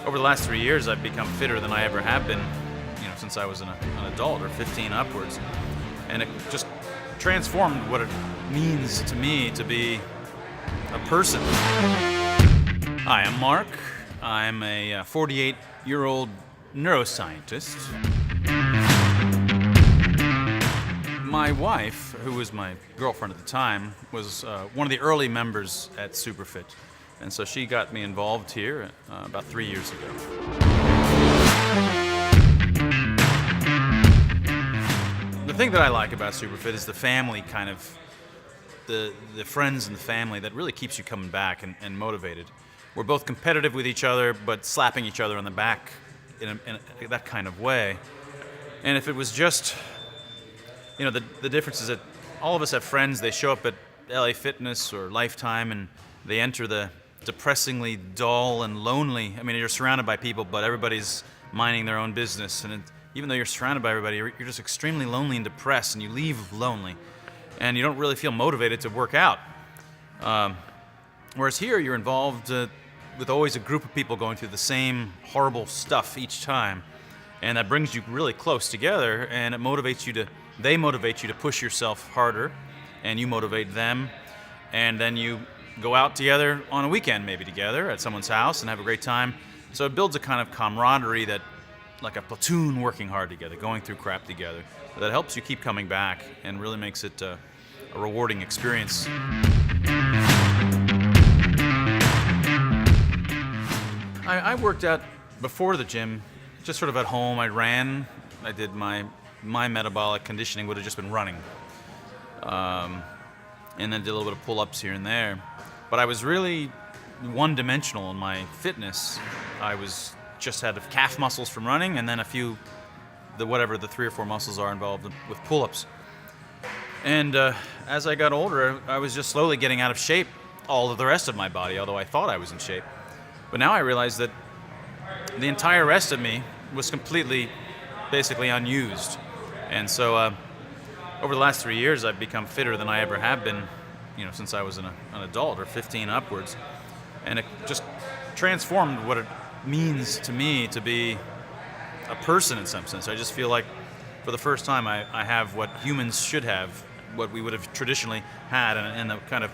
Over the last 3 years, I've become fitter than I ever have been, since I was an adult or 15 upwards. And it just transformed what it means to me to be a person. Hi, I'm Mark. I'm a 48-year-old neuroscientist. My wife, who was my girlfriend at the time, was one of the early members at Superfit. And so she got me involved here about 3 years ago. The thing that I like about Superfit is the family the friends and the family that really keeps you coming back and motivated. We're both competitive with each other, but slapping each other on the back in that kind of way. And if it was just, the difference is that all of us have friends, they show up at LA Fitness or Lifetime and they enter the depressingly dull and lonely. I mean, you're surrounded by people, but everybody's minding their own business. And even though you're surrounded by everybody, you're just extremely lonely and depressed, and you leave lonely. And you don't really feel motivated to work out. Whereas here, you're involved with always a group of people going through the same horrible stuff each time. And that brings you really close together, and they motivate you to push yourself harder, and you motivate them. And then you go out together on a weekend, maybe together at someone's house, and have a great time. So it builds a kind of camaraderie that, like a platoon working hard together, going through crap together, that helps you keep coming back and really makes it a rewarding experience. I worked out before the gym, just sort of at home. I ran. I did my metabolic conditioning would have just been running. And then did a little bit of pull-ups here and there. But I was really one-dimensional in my fitness. I was just had calf muscles from running, and then a few, the 3 or 4 muscles are involved with pull-ups. And as I got older, I was just slowly getting out of shape all of the rest of my body, although I thought I was in shape. But now I realize that the entire rest of me was basically unused. And so over the last 3 years, I've become fitter than I ever have been, since I was an adult or 15 upwards. And it just transformed what it means to me to be a person in some sense. I just feel like for the first time I have what humans should have, what we would have traditionally had in a kind of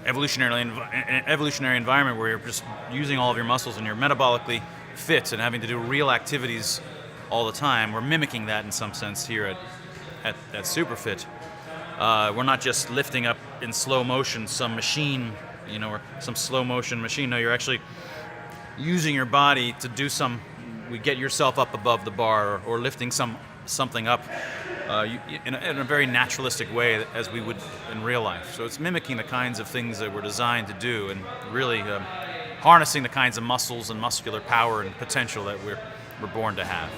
evolutionary environment where you're just using all of your muscles and you're metabolically fit and having to do real activities all the time. We're mimicking that in some sense here at Superfit. We're not just lifting up in slow motion some machine, or some slow motion machine. No, you're actually using your body to do get yourself up above the bar or lifting something up in a very naturalistic way as we would in real life. So it's mimicking the kinds of things that we're designed to do and really harnessing the kinds of muscles and muscular power and potential that we're born to have.